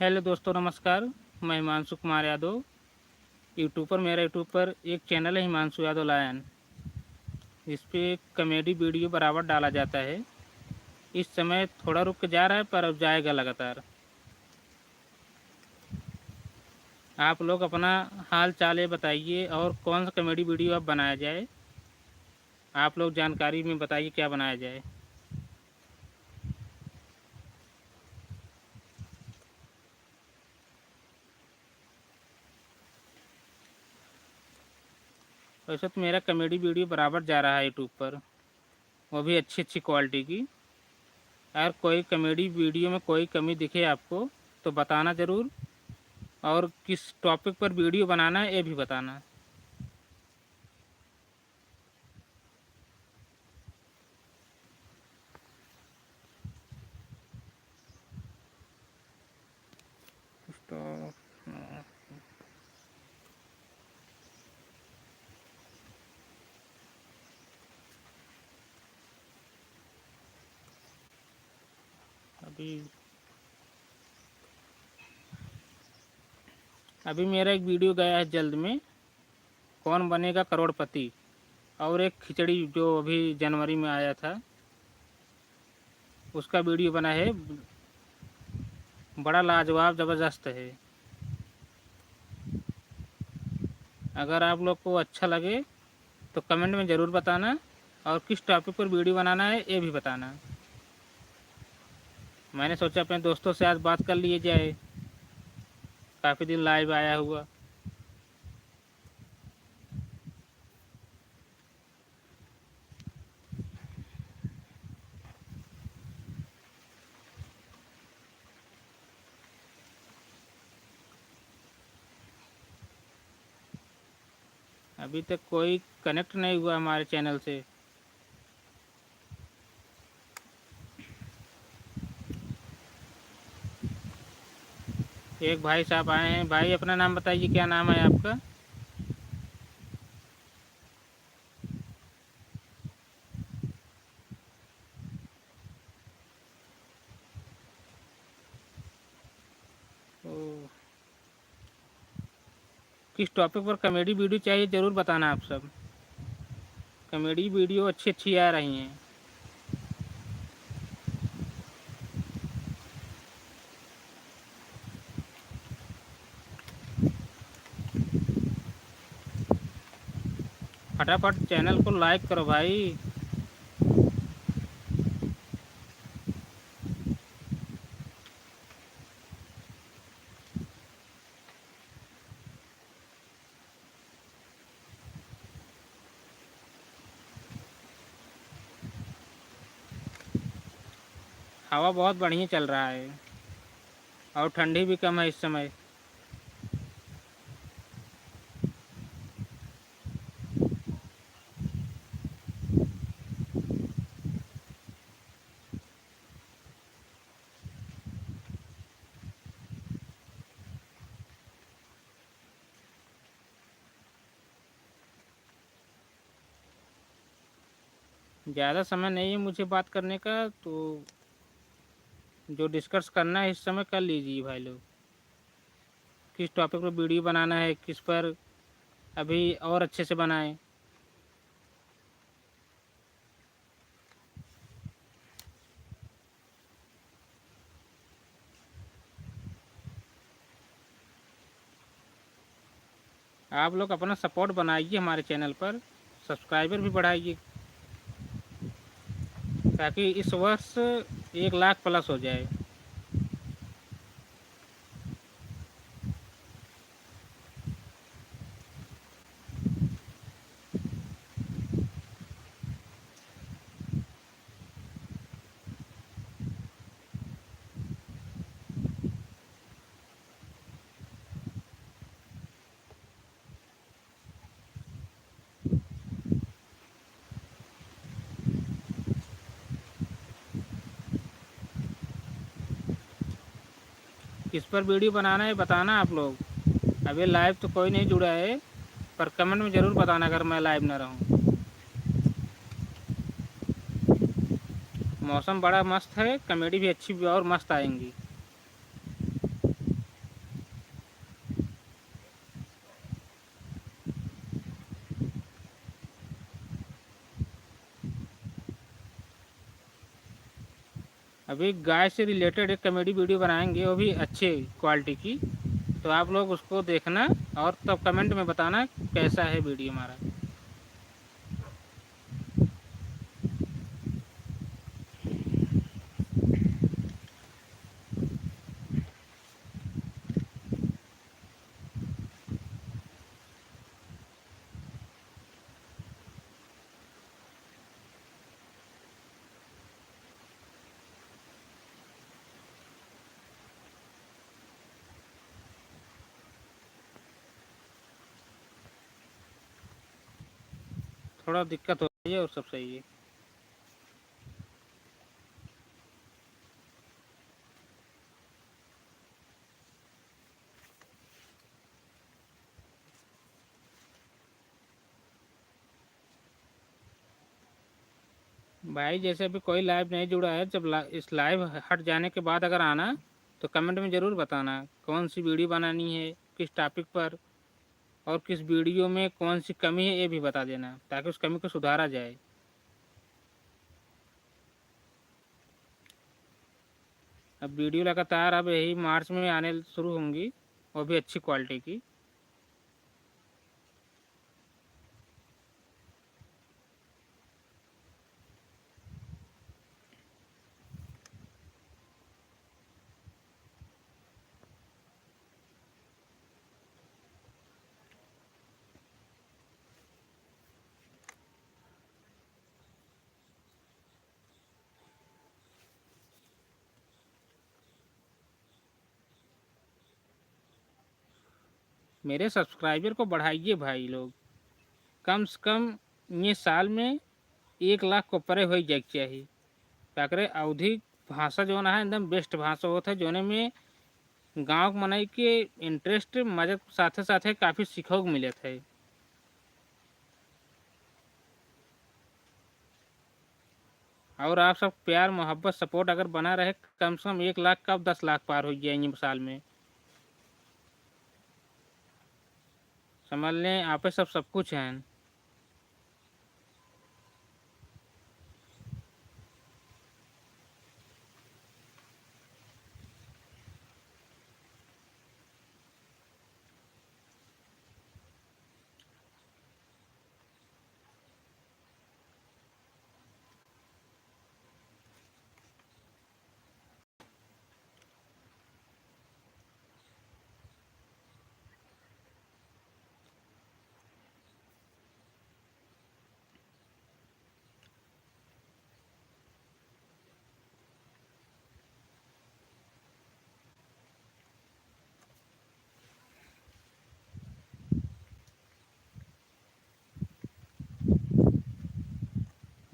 Hello दोस्तों, नमस्कार। मैं हिमांशु कुमार यादव। मेरा यूट्यूब पर एक चैनल है, हिमांशु यादव लायन। इस पे कॉमेडी वीडियो बराबर डाला जाता है। इस समय थोड़ा रुक के जा रहा है, पर अब जाएगा लगातार। आप लोग अपना हाल चाल ये बताइए, और कौन सा कॉमेडी वीडियो अब बनाया जाए। आप लोग जानकारी में बताइए क्या बनाया जाए। वैसे तो मेरा कॉमेडी वीडियो बराबर जा रहा है यूट्यूब पर, वो भी अच्छी अच्छी क्वालिटी की। अगर कोई कॉमेडी वीडियो में कोई कमी दिखे आपको तो बताना ज़रूर, और किस टॉपिक पर वीडियो बनाना है ये भी बताना। तो अभी अभी मेरा एक वीडियो गया है जल्द में, कौन बनेगा करोड़पति। और एक खिचड़ी जो अभी जनवरी में आया था, उसका वीडियो बना है। बड़ा लाजवाब ज़बरदस्त है। अगर आप लोग को अच्छा लगे तो कमेंट में ज़रूर बताना, और किस टॉपिक पर वीडियो बनाना है ये भी बताना। मैंने सोचा अपने दोस्तों से आज बात कर लिए जाए, काफ़ी दिन लाइव आया हुआ। अभी तक कोई कनेक्ट नहीं हुआ हमारे चैनल से। एक भाई साहब आए हैं। भाई, अपना नाम बताइए, क्या नाम है आपका? ओ, किस टॉपिक पर कॉमेडी वीडियो चाहिए ज़रूर बताना आप सब। कॉमेडी वीडियो अच्छी अच्छी आ रही हैं। फटाफट चैनल को लाइक करो भाई। हवा बहुत बढ़िया चल रहा है, और ठंडी भी कम है इस समय। ज़्यादा समय नहीं है मुझे बात करने का, तो जो डिस्कस करना है इस समय कर लीजिए भाई लोग। किस टॉपिक पर वीडियो बनाना है, किस पर अभी और अच्छे से बनाएं। आप लोग अपना सपोर्ट बनाइए हमारे चैनल पर, सब्सक्राइबर भी बढ़ाइए, ताकि इस वर्ष 1 लाख प्लस हो जाए। किस पर वीडियो बनाना है बताना आप लोग। अभी लाइव तो कोई नहीं जुड़ा है, पर कमेंट में ज़रूर बताना अगर मैं लाइव ना रहूं। मौसम बड़ा मस्त है, कॉमेडी भी अच्छी और मस्त आएंगी। अभी गाय से रिलेटेड एक कॉमेडी वीडियो बनाएंगे, वो भी अच्छे क्वालिटी की, तो आप लोग उसको देखना और तब कमेंट में बताना कैसा है वीडियो हमारा। थोड़ा दिक्कत हो रही है और सब सही है। भाई जैसे अभी कोई लाइव नहीं जुड़ा है, जब इस लाइव हट जाने के बाद अगर आना तो कमेंट में ज़रूर बताना कौन सी वीडियो बनानी है, किस टॉपिक पर, और किस वीडियो में कौन सी कमी है ये भी बता देना, ताकि उस कमी को सुधारा जाए। अब वीडियो लगातार अब यही मार्च में आने शुरू होंगी, वो भी अच्छी क्वालिटी की। मेरे सब्सक्राइबर को बढ़ाइए भाई लोग, कम से कम ये साल में 1 लाख को परे हो जाए चाहिए, ताकि अवधि भाषा जो है एकदम बेस्ट भाषा होता है, जोने में गाँव मनई के इंटरेस्ट मजे साथे साथे काफ़ी सीखो मिले थे। और आप सब प्यार मोहब्बत सपोर्ट अगर बना रहे, कम से कम 1 लाख कब 10 लाख पार हो जाएंगे साल में। समझ लें आप सब कुछ हैं।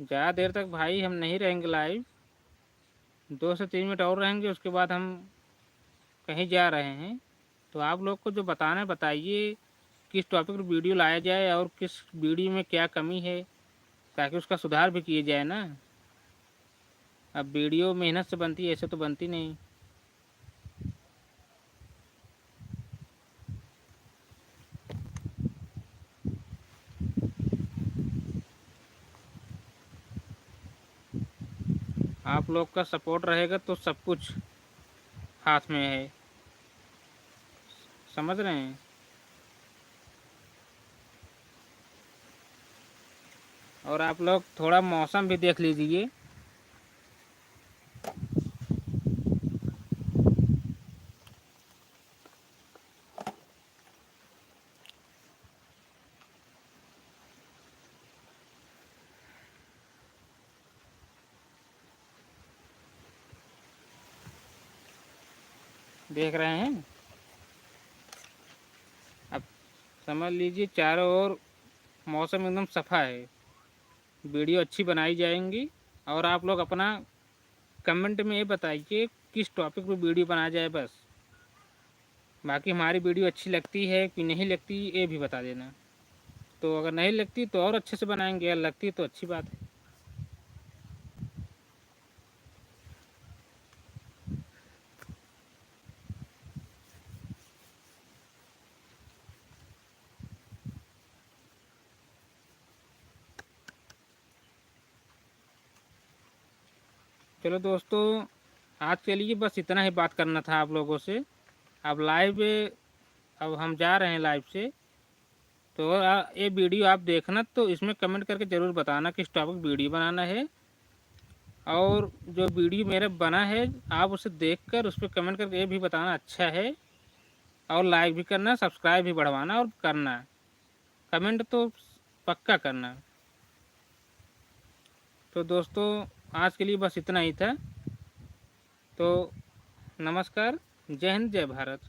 ज़्यादा देर तक भाई हम नहीं रहेंगे लाइव, 2 से 3 मिनट और रहेंगे, उसके बाद हम कहीं जा रहे हैं। तो आप लोग को जो बताना है बताइए, किस टॉपिक पर वीडियो लाया जाए और किस वीडियो में क्या कमी है, ताकि उसका सुधार भी किया जाए ना। अब वीडियो मेहनत से बनती है, ऐसे तो बनती नहीं। आप लोग का सपोर्ट रहेगा तो सब कुछ हाथ में है, समझ रहे हैं। और आप लोग थोड़ा मौसम भी देख लीजिए। देख रहे हैं, अब समझ लीजिए चारों ओर मौसम एकदम सफ़ा है, वीडियो अच्छी बनाई जाएंगी। और आप लोग अपना कमेंट में ये बताइए किस टॉपिक पर वीडियो बनाया जाए बस। बाकी हमारी वीडियो अच्छी लगती है कि नहीं लगती ये भी बता देना। तो अगर नहीं लगती तो और अच्छे से बनाएंगे, अगर लगती तो अच्छी बात है। चलो दोस्तों, आज के लिए बस इतना ही बात करना था आप लोगों से। अब लाइव अब हम जा रहे हैं लाइव से, तो ये वीडियो आप देखना, तो इसमें कमेंट करके ज़रूर बताना किस टॉपिक वीडियो बनाना है। और जो वीडियो मेरा बना है आप उसे देखकर उस पर कमेंट करके ये भी बताना अच्छा है, और लाइक भी करना, सब्सक्राइब भी बढ़वाना और करना, कमेंट तो पक्का करना। तो दोस्तों आज के लिए बस इतना ही था। तो नमस्कार, जय हिंद, जय भारत।